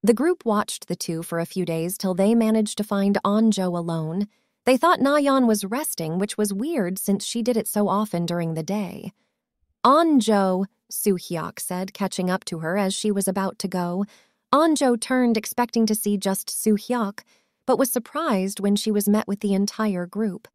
The group watched the two for a few days till they managed to find Anjo alone. They thought Na-Yeon was resting, which was weird since she did it so often during the day. Anjo, Soo-hyuk said, catching up to her as she was about to go. Anjo turned expecting to see just Soo-hyuk, but was surprised when she was met with the entire group.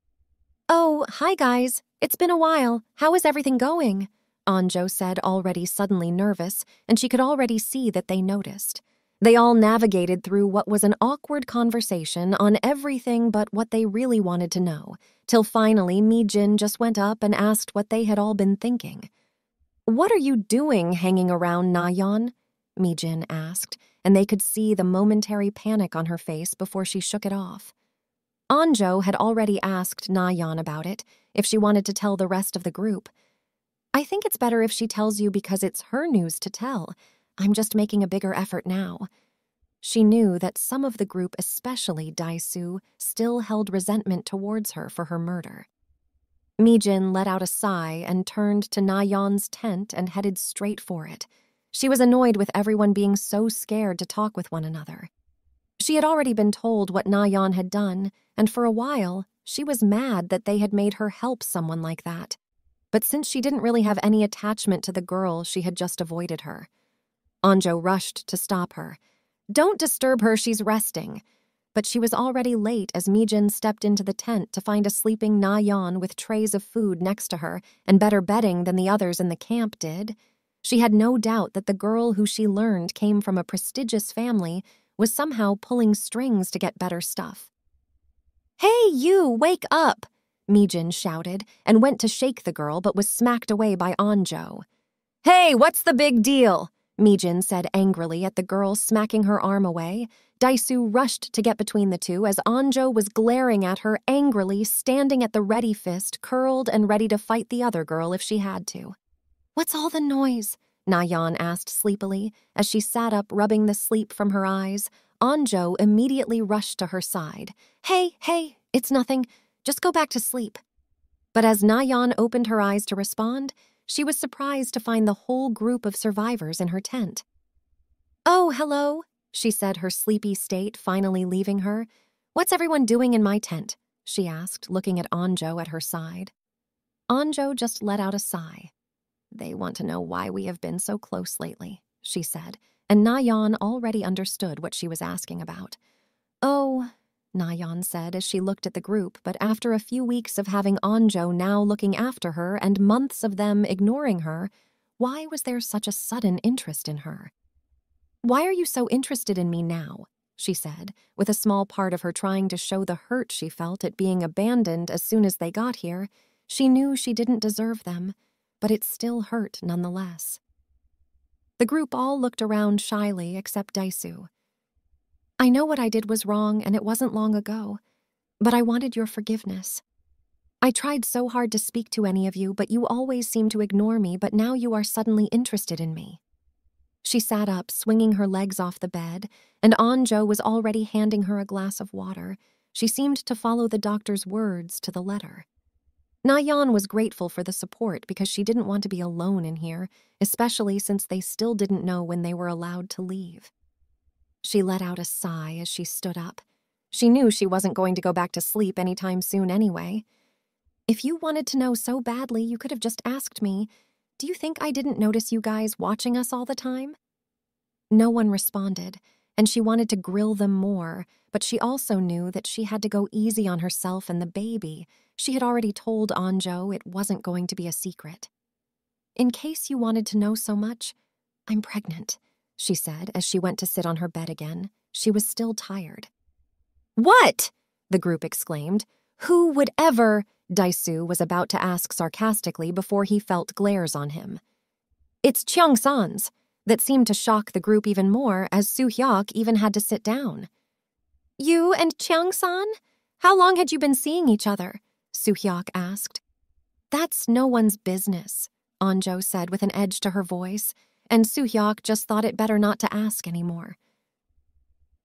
"Oh, hi guys. It's been a while. How is everything going?" Anjo said, already suddenly nervous, and she could already see that they noticed. They all navigated through what was an awkward conversation on everything but what they really wanted to know, till finally Mi-jin just went up and asked what they had all been thinking. "What are you doing hanging around Na-Yeon?" Mi-jin asked, and they could see the momentary panic on her face before she shook it off. Anjo had already asked Na-Yeon about it, if she wanted to tell the rest of the group. "I think it's better if she tells you because it's her news to tell. I'm just making a bigger effort now." She knew that some of the group, especially Dae-soo, still held resentment towards her for her murder. Mi-jin let out a sigh and turned to Na-Yeon's tent and headed straight for it. She was annoyed with everyone being so scared to talk with one another. She had already been told what Na-Yeon had done, and for a while, she was mad that they had made her help someone like that. But since she didn't really have any attachment to the girl, she had just avoided her. Anjo rushed to stop her. "Don't disturb her, she's resting." But she was already late as Mi-jin stepped into the tent to find a sleeping Na-Yeon with trays of food next to her and better bedding than the others in the camp did. She had no doubt that the girl who she learned came from a prestigious family was somehow pulling strings to get better stuff. "Hey, you, wake up!" Mi-jin shouted and went to shake the girl but was smacked away by Anjo. "Hey, what's the big deal?" Mi-jin said angrily at the girl smacking her arm away. Dae-soo rushed to get between the two as Anjo was glaring at her angrily, standing at the ready fist, curled and ready to fight the other girl if she had to. "What's all the noise?" Na-Yeon asked sleepily as she sat up, rubbing the sleep from her eyes. Anjo immediately rushed to her side. Hey, it's nothing. Just go back to sleep." But as Na-Yeon opened her eyes to respond, she was surprised to find the whole group of survivors in her tent. "Oh, hello," she said, her sleepy state finally leaving her. "What's everyone doing in my tent?" she asked, looking at Anjo at her side. Anjo just let out a sigh. "They want to know why we have been so close lately," she said, and Na-Yeon already understood what she was asking about. "Oh," Na-Yeon said as she looked at the group, but after a few weeks of having Anjo now looking after her and months of them ignoring her, why was there such a sudden interest in her? "Why are you so interested in me now?" she said, with a small part of her trying to show the hurt she felt at being abandoned as soon as they got here. She knew she didn't deserve them, but it still hurt nonetheless. The group all looked around shyly except Dae-soo. "I know what I did was wrong and it wasn't long ago, but I wanted your forgiveness. I tried so hard to speak to any of you, but you always seem to ignore me, but now you are suddenly interested in me." She sat up, swinging her legs off the bed, and Anjo was already handing her a glass of water. She seemed to follow the doctor's words to the letter. Na-Yeon was grateful for the support because she didn't want to be alone in here, especially since they still didn't know when they were allowed to leave. She let out a sigh as she stood up. She knew she wasn't going to go back to sleep anytime soon anyway. "If you wanted to know so badly, you could have just asked me. Do you think I didn't notice you guys watching us all the time?" No one responded, and she wanted to grill them more, but she also knew that she had to go easy on herself and the baby. She had already told Anjo it wasn't going to be a secret. "In case you wanted to know so much, I'm pregnant," she said as she went to sit on her bed again. She was still tired. "What?" the group exclaimed. "Who would ever?" Dae-soo was about to ask sarcastically before he felt glares on him. "It's Cheong-san's," that seemed to shock the group even more as Soo-hyuk even had to sit down. "You and Cheong-san? How long had you been seeing each other?" Soo-hyuk asked. "That's no one's business," Anjo said with an edge to her voice, and Soo-hyuk just thought it better not to ask anymore.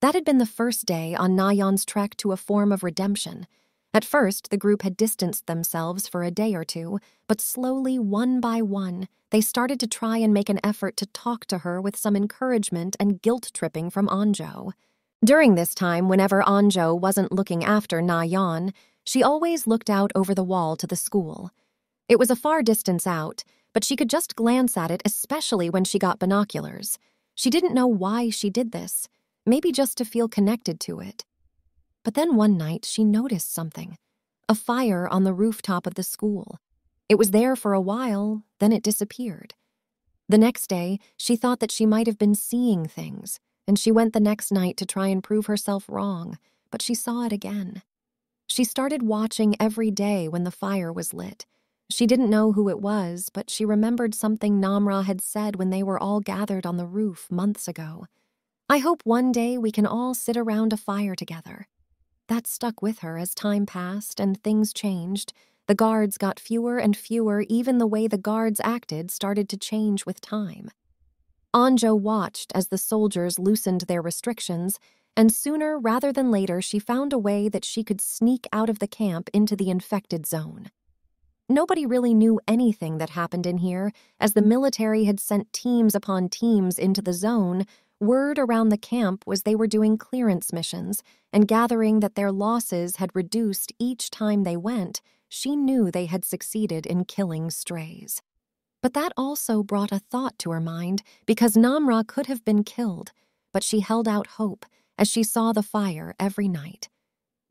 That had been the first day on Na-Yeon's trek to a form of redemption, At first, the group had distanced themselves for a day or two, but slowly, one by one, they started to try and make an effort to talk to her with some encouragement and guilt-tripping from Anjo. During this time, whenever Anjo wasn't looking after Na-Yeon, she always looked out over the wall to the school. It was a far distance out, but she could just glance at it, especially when she got binoculars. She didn't know why she did this, maybe just to feel connected to it. But then one night she noticed something, a fire on the rooftop of the school. It was there for a while, then it disappeared. The next day, she thought that she might have been seeing things, and she went the next night to try and prove herself wrong, but she saw it again. She started watching every day when the fire was lit. She didn't know who it was, but she remembered something Namra had said when they were all gathered on the roof months ago. "I hope one day we can all sit around a fire together." That stuck with her as time passed and things changed. The guards got fewer and fewer, even the way the guards acted started to change with time. Anjo watched as the soldiers loosened their restrictions, and sooner rather than later she found a way that she could sneak out of the camp into the infected zone. Nobody really knew anything that happened in here, as the military had sent teams upon teams into the zone. Word around the camp was they were doing clearance missions, and gathering that their losses had reduced each time they went, she knew they had succeeded in killing strays. But that also brought a thought to her mind, because Namra could have been killed, but she held out hope as she saw the fire every night.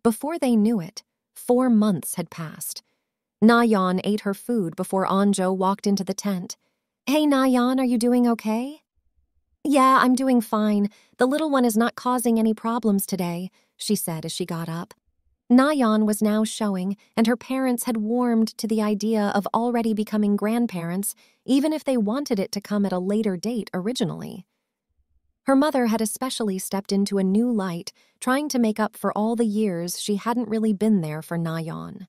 Before they knew it, 4 months had passed. Na-Yeon ate her food before Anjo walked into the tent. "Hey, Na-Yeon, are you doing okay?" "Yeah, I'm doing fine. The little one is not causing any problems today," she said as she got up. Na-Yeon was now showing, and her parents had warmed to the idea of already becoming grandparents, even if they wanted it to come at a later date originally. Her mother had especially stepped into a new light, trying to make up for all the years she hadn't really been there for Na-Yeon.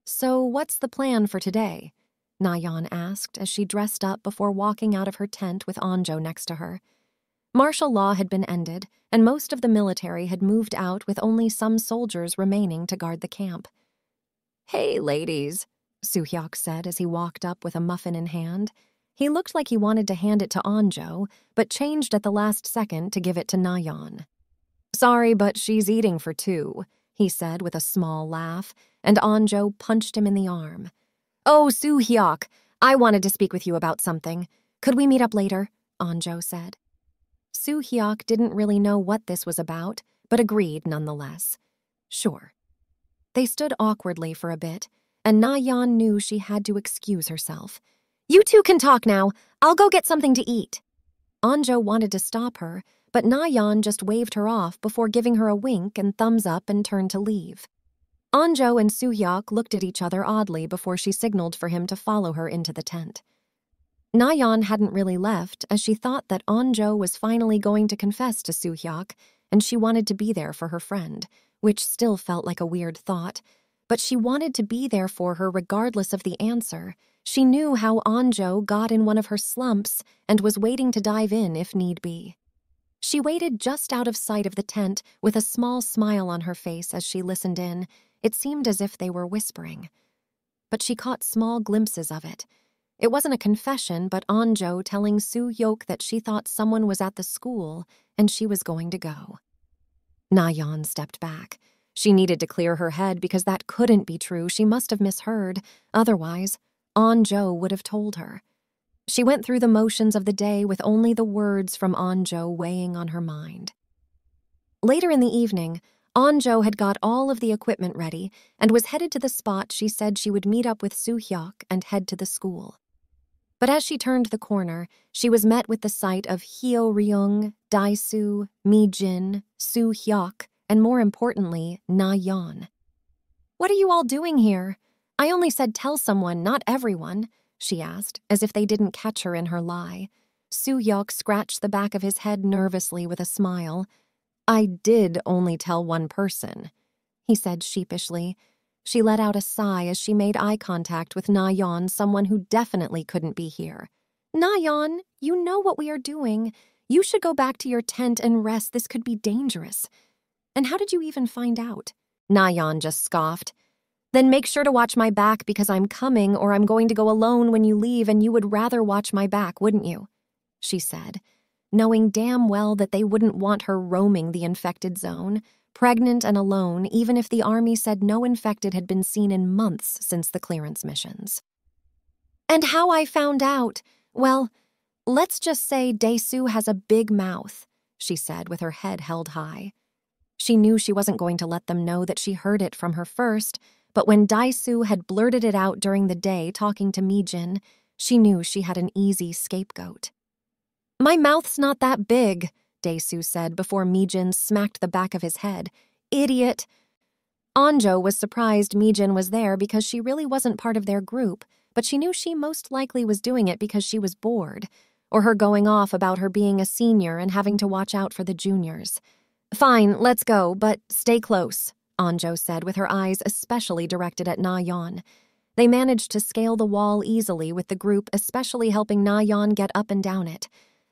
"So what's the plan for today?" Na-Yeon asked as she dressed up before walking out of her tent with Anjo next to her. Martial law had been ended, and most of the military had moved out with only some soldiers remaining to guard the camp. "Hey, ladies," Soo-hyuk said as he walked up with a muffin in hand. He looked like he wanted to hand it to Anjo, but changed at the last second to give it to Na-Yeon. "Sorry, but she's eating for 2, he said with a small laugh, and Anjo punched him in the arm. "Oh, Soo-hyuk, I wanted to speak with you about something. Could we meet up later?" Anjo said. Soo-hyuk didn't really know what this was about, but agreed nonetheless. Sure. They stood awkwardly for a bit, and Na-Yeon knew she had to excuse herself. "You two can talk now. I'll go get something to eat." Anjo wanted to stop her, but Na-Yeon just waved her off before giving her a wink and thumbs up and turned to leave. Anjo and Soo-hyuk looked at each other oddly before she signaled for him to follow her into the tent. Na-Yeon hadn't really left, as she thought that Anjo was finally going to confess to Soo-hyuk, and she wanted to be there for her friend, which still felt like a weird thought. But she wanted to be there for her regardless of the answer. She knew how Anjo got in one of her slumps and was waiting to dive in if need be. She waited just out of sight of the tent with a small smile on her face as she listened in. It seemed as if they were whispering. But she caught small glimpses of it. It wasn't a confession, but Anjo telling Soo-hyuk that she thought someone was at the school and she was going to go. Na-Yeon stepped back. She needed to clear her head because that couldn't be true. She must have misheard. Otherwise, Anjo would have told her. She went through the motions of the day with only the words from Anjo weighing on her mind. Later in the evening, Anjo had got all of the equipment ready and was headed to the spot she said she would meet up with Soo-hyuk and head to the school. But as she turned the corner, she was met with the sight of Hyo-ryung, Dae-soo, Mi-jin, Soo-hyuk, and more importantly, Na-Yeon. "What are you all doing here? I only said tell someone, not everyone," she asked, as if they didn't catch her in her lie. Soo-hyuk scratched the back of his head nervously with a smile. "I did only tell one person," he said sheepishly. She let out a sigh as she made eye contact with Na-Yeon, someone who definitely couldn't be here. "Na-Yeon, you know what we are doing. You should go back to your tent and rest. This could be dangerous." "And how did you even find out?" Na-Yeon just scoffed. Then make sure to watch my back because I'm coming or I'm going to go alone when you leave and you would rather watch my back, wouldn't you? She said, knowing damn well that they wouldn't want her roaming the infected zone, pregnant and alone, even if the army said no infected had been seen in months since the clearance missions. And how I found out, well, let's just say Dae-soo has a big mouth, she said with her head held high. She knew she wasn't going to let them know that she heard it from her first, but when Dae-soo had blurted it out during the day talking to Mi-jin, she knew she had an easy scapegoat. My mouth's not that big, Dae-soo said before Mi-jin smacked the back of his head. Idiot! Onjo was surprised Mi-jin was there because she really wasn't part of their group, but she knew she most likely was doing it because she was bored, or her going off about her being a senior and having to watch out for the juniors. Fine, let's go, but stay close, Onjo said with her eyes especially directed at Na-Yeon. They managed to scale the wall easily with the group especially helping Na-Yeon get up and down it.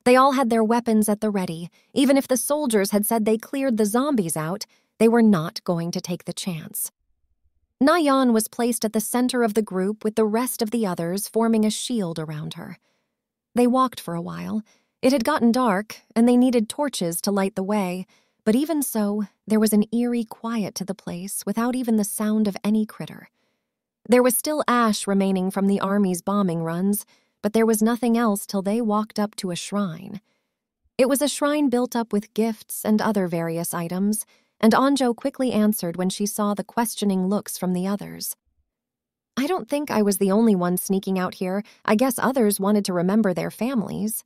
They all had their weapons at the ready. Even if the soldiers had said they cleared the zombies out, they were not going to take the chance. Na-Yeon was placed at the center of the group with the rest of the others forming a shield around her. They walked for a while. It had gotten dark, and they needed torches to light the way, but even so, there was an eerie quiet to the place without even the sound of any critter. There was still ash remaining from the army's bombing runs, but there was nothing else till they walked up to a shrine. It was a shrine built up with gifts and other various items, and Onjo quickly answered when she saw the questioning looks from the others. I don't think I was the only one sneaking out here. I guess others wanted to remember their families.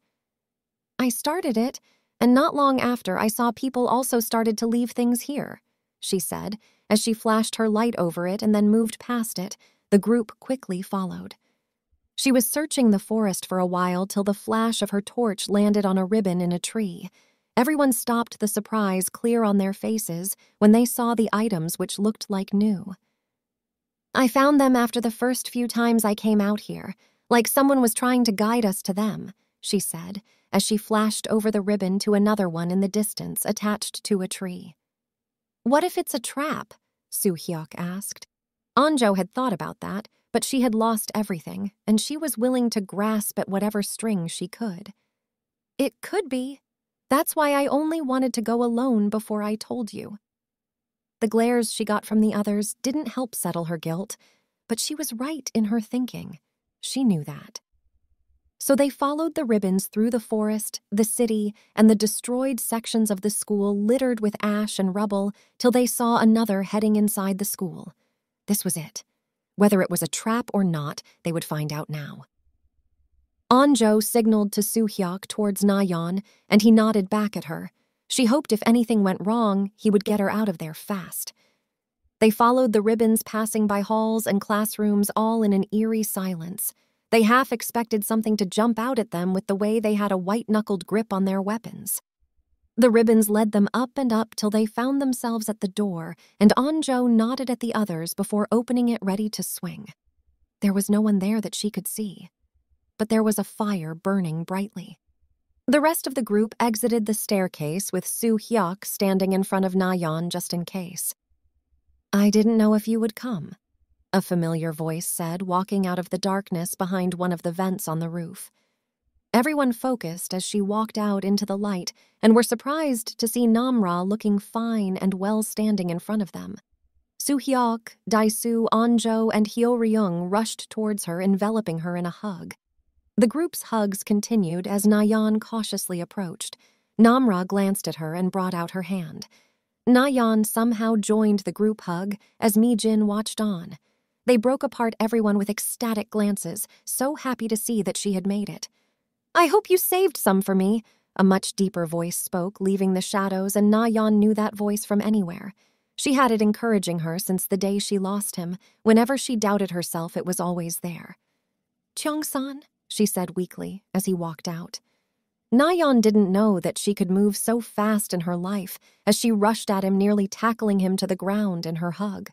I started it, and not long after I saw people also started to leave things here, she said, as she flashed her light over it and then moved past it. The group quickly followed. She was searching the forest for a while till the flash of her torch landed on a ribbon in a tree. Everyone stopped the surprise clear on their faces when they saw the items which looked like new. I found them after the first few times I came out here, like someone was trying to guide us to them, she said, as she flashed over the ribbon to another one in the distance attached to a tree. What if it's a trap? Soo-hyuk asked. Onjo had thought about that, but she had lost everything, and she was willing to grasp at whatever string she could. It could be. That's why I only wanted to go alone before I told you. The glares she got from the others didn't help settle her guilt, but she was right in her thinking. She knew that. So they followed the ribbons through the forest, the city, and the destroyed sections of the school littered with ash and rubble till they saw another heading inside the school. This was it. Whether it was a trap or not, they would find out now. Onjo signaled to Soo-hyuk towards Na-Yeon, and he nodded back at her. She hoped if anything went wrong, he would get her out of there fast. They followed the ribbons passing by halls and classrooms all in an eerie silence. They half expected something to jump out at them with the way they had a white-knuckled grip on their weapons. The ribbons led them up and up till they found themselves at the door, and Onjo nodded at the others before opening it ready to swing. There was no one there that she could see, but there was a fire burning brightly. The rest of the group exited the staircase with Soo-hyuk standing in front of Na-Yeon just in case. I didn't know if you would come, a familiar voice said, walking out of the darkness behind one of the vents on the roof. Everyone focused as she walked out into the light and were surprised to see Namra looking fine and well standing in front of them. Soo-hyuk, Dae-soo, Onjo, and Hyo-ryung rushed towards her, enveloping her in a hug. The group's hugs continued as Na-Yeon cautiously approached. Namra glanced at her and brought out her hand. Na-Yeon somehow joined the group hug as Mi-jin watched on. They broke apart everyone with ecstatic glances, so happy to see that she had made it. I hope you saved some for me, a much deeper voice spoke, leaving the shadows, and Na-Yeon knew that voice from anywhere. She had it encouraging her since the day she lost him. Whenever she doubted herself, it was always there. Cheong-san, she said weakly as he walked out. Na-Yeon didn't know that she could move so fast in her life as she rushed at him, nearly tackling him to the ground in her hug.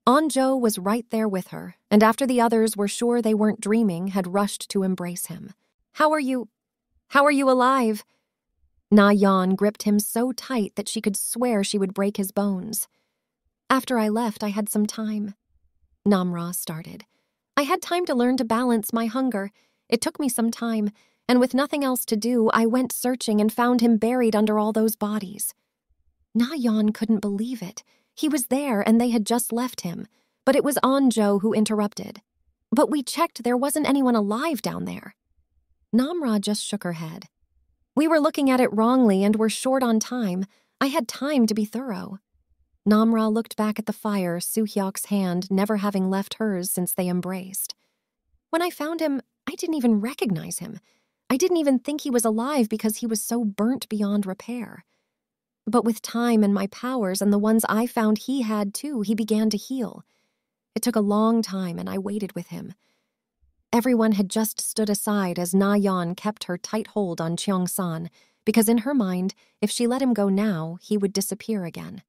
Onjo was right there with her, and after the others were sure they weren't dreaming, had rushed to embrace him. How are you alive? Na-Yeon gripped him so tight that she could swear she would break his bones. After I left, I had some time. Namra started. I had time to learn to balance my hunger. It took me some time, and with nothing else to do, I went searching and found him buried under all those bodies. Na-Yeon couldn't believe it. He was there and they had just left him, but it was Onjo who interrupted. But we checked, there wasn't anyone alive down there. Namra just shook her head. We were looking at it wrongly and were short on time. I had time to be thorough. Namra looked back at the fire, Soo-hyuk's hand never having left hers since they embraced. When I found him, I didn't even recognize him. I didn't even think he was alive because he was so burnt beyond repair. But with time and my powers and the ones I found he had too, he began to heal. It took a long time and I waited with him. Everyone had just stood aside as Na-Yeon kept her tight hold on Cheong-san, because in her mind, if she let him go now, he would disappear again.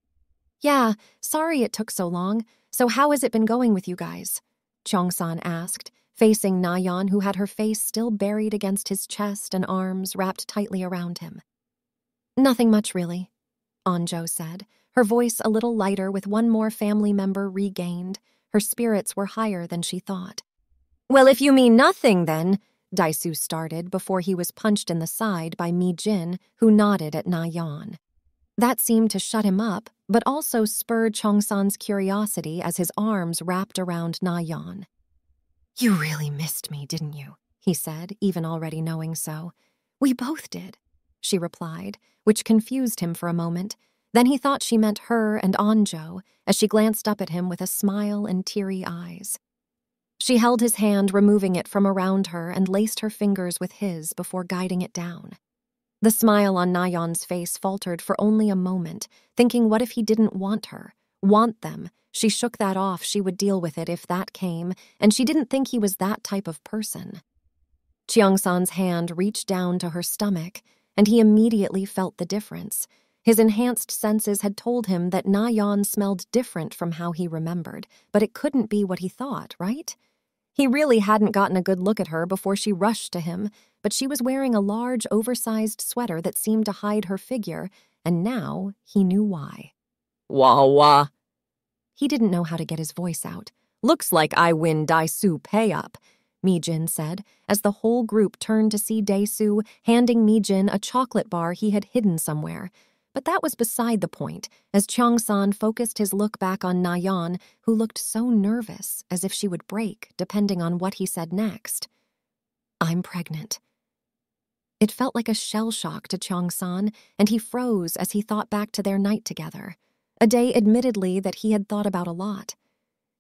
Yeah, sorry it took so long. So how has it been going with you guys? Cheong-san asked, facing Na-Yeon, who had her face still buried against his chest and arms wrapped tightly around him. Nothing much, really, Onjo said, her voice a little lighter with one more family member regained. Her spirits were higher than she thought. Well, if you mean nothing, then, Dae-soo started before he was punched in the side by Mi-jin, who nodded at Na-Yeon. That seemed to shut him up, but also spurred Cheong-san's curiosity as his arms wrapped around Na-Yeon. You really missed me, didn't you? He said, even already knowing so. We both did, she replied, which confused him for a moment. Then he thought she meant her and Onjo, as she glanced up at him with a smile and teary eyes. She held his hand, removing it from around her, and laced her fingers with his before guiding it down. The smile on Na-Yeon's face faltered for only a moment, thinking what if he didn't want her, want them. She shook that off, she would deal with it if that came, and she didn't think he was that type of person. Cheong-san's hand reached down to her stomach, and he immediately felt the difference. His enhanced senses had told him that Na-Yeon smelled different from how he remembered, but it couldn't be what he thought, right? He really hadn't gotten a good look at her before she rushed to him, but she was wearing a large, oversized sweater that seemed to hide her figure, and now he knew why. Wah wah. He didn't know how to get his voice out. Looks like I win Dae-soo pay-up, Mi-jin said, as the whole group turned to see Dae-soo handing Mi-jin a chocolate bar he had hidden somewhere. But that was beside the point, as Cheong-san focused his look back on Na-Yeon, who looked so nervous, as if she would break, depending on what he said next. I'm pregnant. It felt like a shell shock to Cheong-san, and he froze as he thought back to their night together, a day admittedly that he had thought about a lot.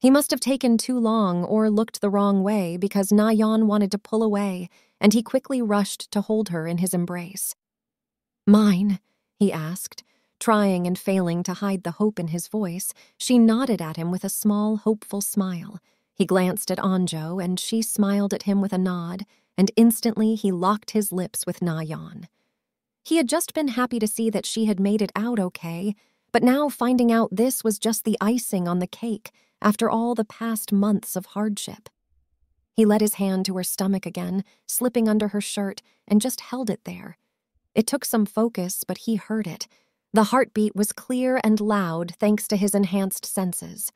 He must have taken too long or looked the wrong way because Na-Yeon wanted to pull away, and he quickly rushed to hold her in his embrace. Mine? He asked, trying and failing to hide the hope in his voice. She nodded at him with a small, hopeful smile. He glanced at Onjo, and she smiled at him with a nod, and instantly he locked his lips with Na-Yeon. He had just been happy to see that she had made it out okay, but now finding out this was just the icing on the cake after all the past months of hardship. He let his hand to her stomach again, slipping under her shirt, and just held it there. It took some focus, but he heard it. The heartbeat was clear and loud thanks to his enhanced senses.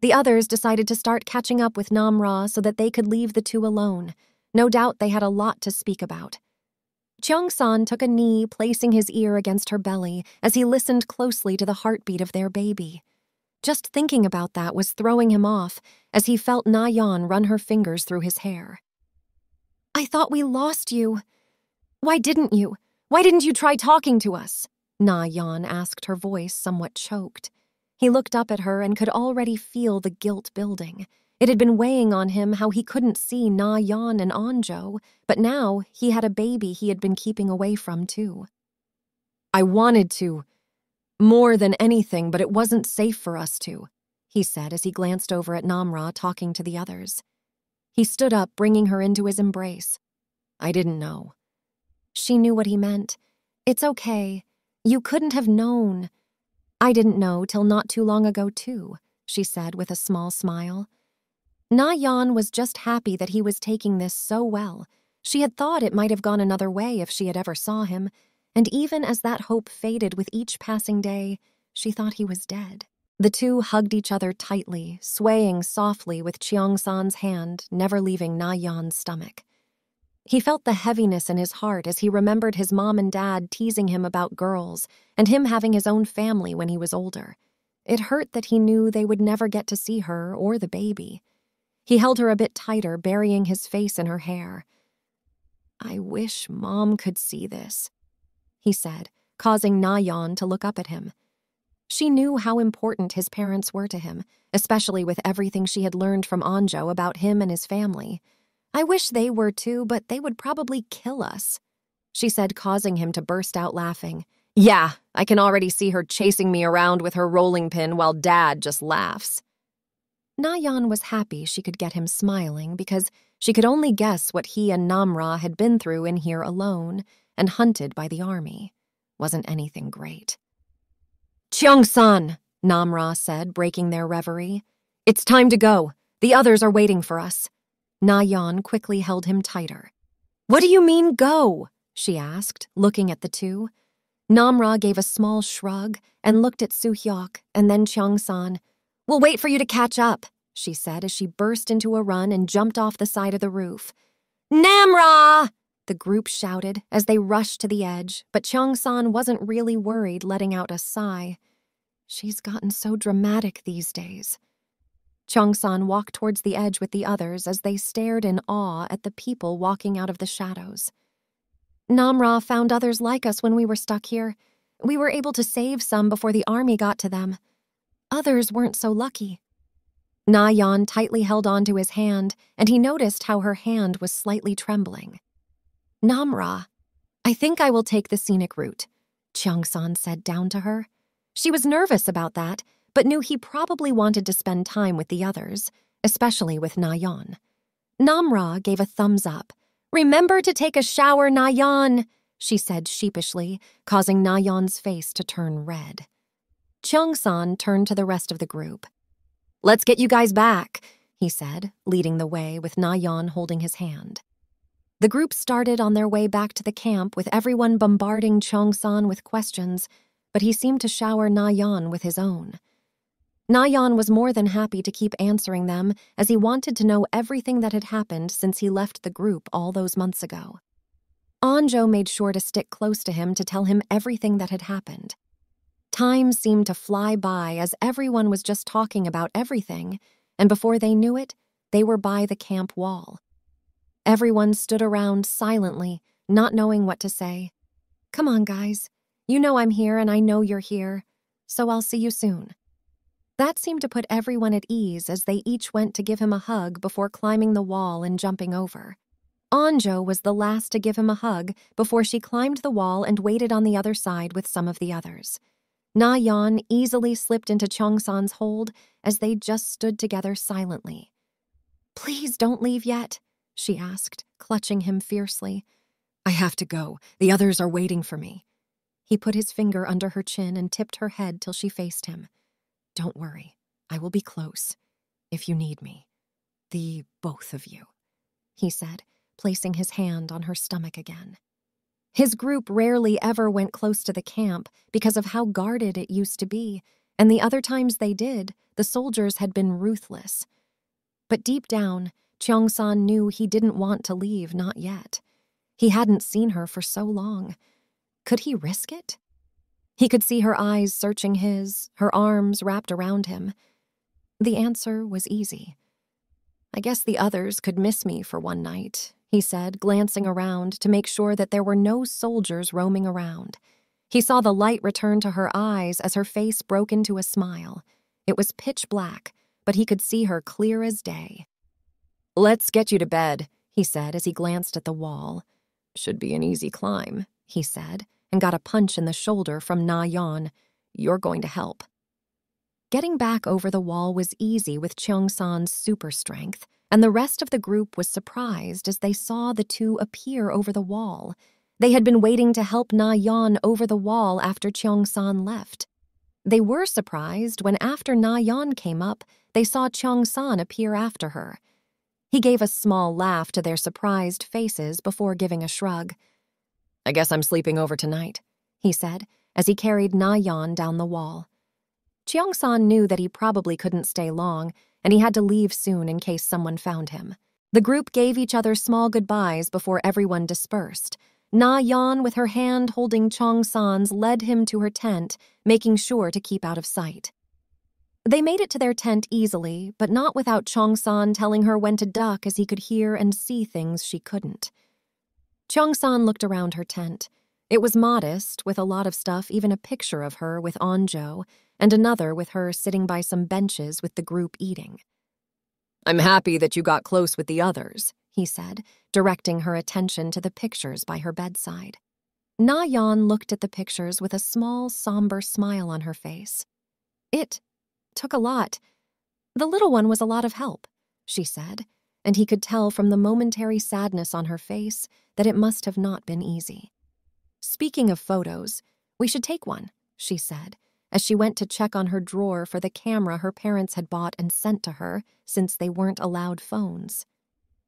The others decided to start catching up with Namra so that they could leave the two alone. No doubt they had a lot to speak about. Cheong-san took a knee, placing his ear against her belly as he listened closely to the heartbeat of their baby. Just thinking about that was throwing him off as he felt Na-Yeon run her fingers through his hair. I thought we lost you. Why didn't you? Why didn't you try talking to us? Na-Yeon asked, her voice somewhat choked. He looked up at her and could already feel the guilt building. It had been weighing on him how he couldn't see Na-Yeon and Onjo, but now he had a baby he had been keeping away from too. I wanted to, more than anything, but it wasn't safe for us to, he said as he glanced over at Namra talking to the others. He stood up, bringing her into his embrace. I didn't know. She knew what he meant. It's okay. You couldn't have known. I didn't know till not too long ago, too, she said with a small smile. Na-Yeon was just happy that he was taking this so well. She had thought it might have gone another way if she had ever saw him, and even as that hope faded with each passing day, she thought he was dead. The two hugged each other tightly, swaying softly with Cheong-san's hand never leaving Na-Yeon's stomach. He felt the heaviness in his heart as he remembered his mom and dad teasing him about girls and him having his own family when he was older. It hurt that he knew they would never get to see her or the baby. He held her a bit tighter, burying his face in her hair. "I wish Mom could see this," he said, causing Na-Yeon to look up at him. She knew how important his parents were to him, especially with everything she had learned from Anjo about him and his family. "I wish they were too, but they would probably kill us," she said, causing him to burst out laughing. "Yeah, I can already see her chasing me around with her rolling pin while Dad just laughs." Na-Yeon was happy she could get him smiling because she could only guess what he and Namra had been through in here alone and hunted by the army. Wasn't anything great. "Cheong-san," Namra said, breaking their reverie. "It's time to go. The others are waiting for us." Na-Yeon quickly held him tighter. "What do you mean, go?" she asked, looking at the two. Namra gave a small shrug and looked at Soo-hyuk and then Cheong-san. "We'll wait for you to catch up," she said as she burst into a run and jumped off the side of the roof. "Namra!" the group shouted as they rushed to the edge, but Cheong-san wasn't really worried, letting out a sigh. She's gotten so dramatic these days. Cheong-san walked towards the edge with the others as they stared in awe at the people walking out of the shadows. "Namra found others like us when we were stuck here. We were able to save some before the army got to them. Others weren't so lucky." Na-Yeon tightly held on to his hand, and he noticed how her hand was slightly trembling. "Namra, I think I will take the scenic route," Cheong-san said down to her. She was nervous about that, but knew he probably wanted to spend time with the others, especially with Na-Yeon. Namra gave a thumbs up. "Remember to take a shower, Na-Yeon," she said sheepishly, causing Na-Yeon's face to turn red. Cheong-san turned to the rest of the group. "Let's get you guys back," he said, leading the way with Na-Yeon holding his hand. The group started on their way back to the camp with everyone bombarding Cheong-san with questions, but he seemed to shower Na-Yeon with his own. Na-Yeon was more than happy to keep answering them as he wanted to know everything that had happened since he left the group all those months ago. Anjo made sure to stick close to him to tell him everything that had happened. Time seemed to fly by as everyone was just talking about everything, and before they knew it, they were by the camp wall. Everyone stood around silently, not knowing what to say. "Come on, guys. You know I'm here and I know you're here, so I'll see you soon." That seemed to put everyone at ease as they each went to give him a hug before climbing the wall and jumping over. Anjo was the last to give him a hug before she climbed the wall and waited on the other side with some of the others. Na-Yeon easily slipped into Cheong-san's hold as they just stood together silently. "Please don't leave yet," she asked, clutching him fiercely. "I have to go. The others are waiting for me." He put his finger under her chin and tipped her head till she faced him. "Don't worry. I will be close. If you need me. The both of you," he said, placing his hand on her stomach again. His group rarely ever went close to the camp because of how guarded it used to be, and the other times they did, the soldiers had been ruthless. But deep down, Cheong-san knew he didn't want to leave, not yet. He hadn't seen her for so long. Could he risk it? He could see her eyes searching his, her arms wrapped around him. The answer was easy. "I guess the others could miss me for one night," he said, glancing around to make sure that there were no soldiers roaming around. He saw the light return to her eyes as her face broke into a smile. It was pitch black, but he could see her clear as day. "Let's get you to bed," he said as he glanced at the wall. "Should be an easy climb," he said, and got a punch in the shoulder from Na-Yeon. "You're going to help." Getting back over the wall was easy with Cheong-san's super strength, and the rest of the group was surprised as they saw the two appear over the wall. They had been waiting to help Na-Yeon over the wall after Cheong-san left. They were surprised when after Na-Yeon came up, they saw Cheong-san appear after her. He gave a small laugh to their surprised faces before giving a shrug. "I guess I'm sleeping over tonight," he said, as he carried Na-Yeon down the wall. Cheong-san knew that he probably couldn't stay long, and he had to leave soon in case someone found him. The group gave each other small goodbyes before everyone dispersed. Na-Yeon, with her hand holding Cheong-san's, led him to her tent, making sure to keep out of sight. They made it to their tent easily, but not without Cheong-san telling her when to duck, as he could hear and see things she couldn't. Cheong-san looked around her tent. It was modest, with a lot of stuff, even a picture of her with Onjo, and another with her sitting by some benches with the group eating. "I'm happy that you got close with the others," he said, directing her attention to the pictures by her bedside. Na-Yeon looked at the pictures with a small, somber smile on her face. "It took a lot. The little one was a lot of help," she said, and he could tell from the momentary sadness on her face that it must have not been easy. "Speaking of photos, we should take one," she said, as she went to check on her drawer for the camera her parents had bought and sent to her, since they weren't allowed phones.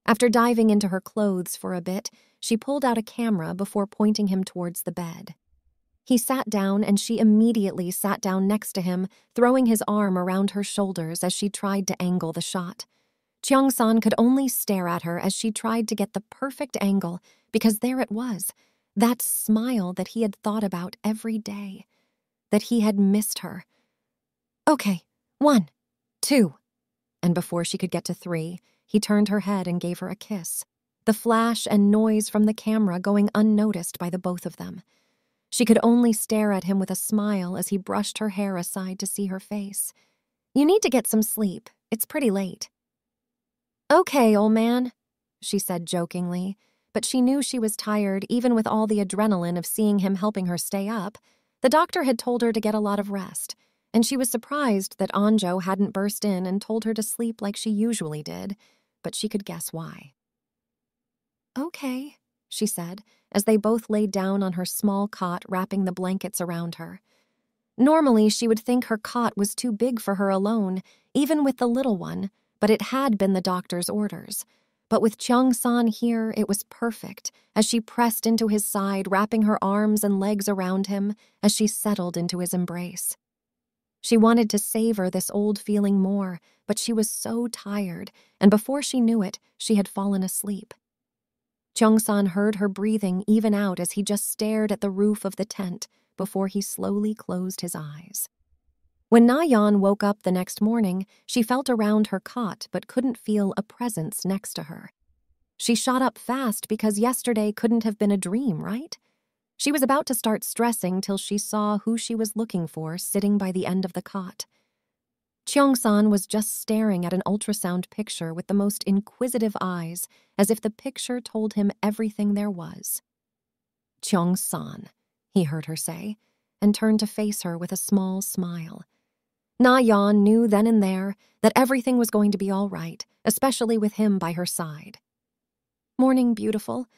After diving into her clothes for a bit, she pulled out a camera before pointing him towards the bed. He sat down, and she immediately sat down next to him, throwing his arm around her shoulders as she tried to angle the shot. Cheong-san could only stare at her as she tried to get the perfect angle, because there it was, that smile that he had thought about every day, that he had missed her. "Okay, 1, 2. And before she could get to 3, he turned her head and gave her a kiss, the flash and noise from the camera going unnoticed by the both of them. She could only stare at him with a smile as he brushed her hair aside to see her face. "You need to get some sleep. It's pretty late." "Okay, old man," she said jokingly, but she knew she was tired even with all the adrenaline of seeing him helping her stay up. The doctor had told her to get a lot of rest, and she was surprised that Onjo hadn't burst in and told her to sleep like she usually did, but she could guess why. "Okay," she said, as they both laid down on her small cot, wrapping the blankets around her. Normally, she would think her cot was too big for her alone, even with the little one, but it had been the doctor's orders. But with Cheong-san here, it was perfect, as she pressed into his side, wrapping her arms and legs around him as she settled into his embrace. She wanted to savor this old feeling more, but she was so tired, and before she knew it, she had fallen asleep. Cheong-san heard her breathing even out as he just stared at the roof of the tent before he slowly closed his eyes. When Na-Yeon woke up the next morning, she felt around her cot but couldn't feel a presence next to her. She shot up fast because yesterday couldn't have been a dream, right? She was about to start stressing till she saw who she was looking for sitting by the end of the cot. Cheong-san was just staring at an ultrasound picture with the most inquisitive eyes, as if the picture told him everything there was. "Cheong-san," he heard her say, and turned to face her with a small smile. Na-Yeon knew then and there that everything was going to be all right, especially with him by her side. "Morning, beautiful.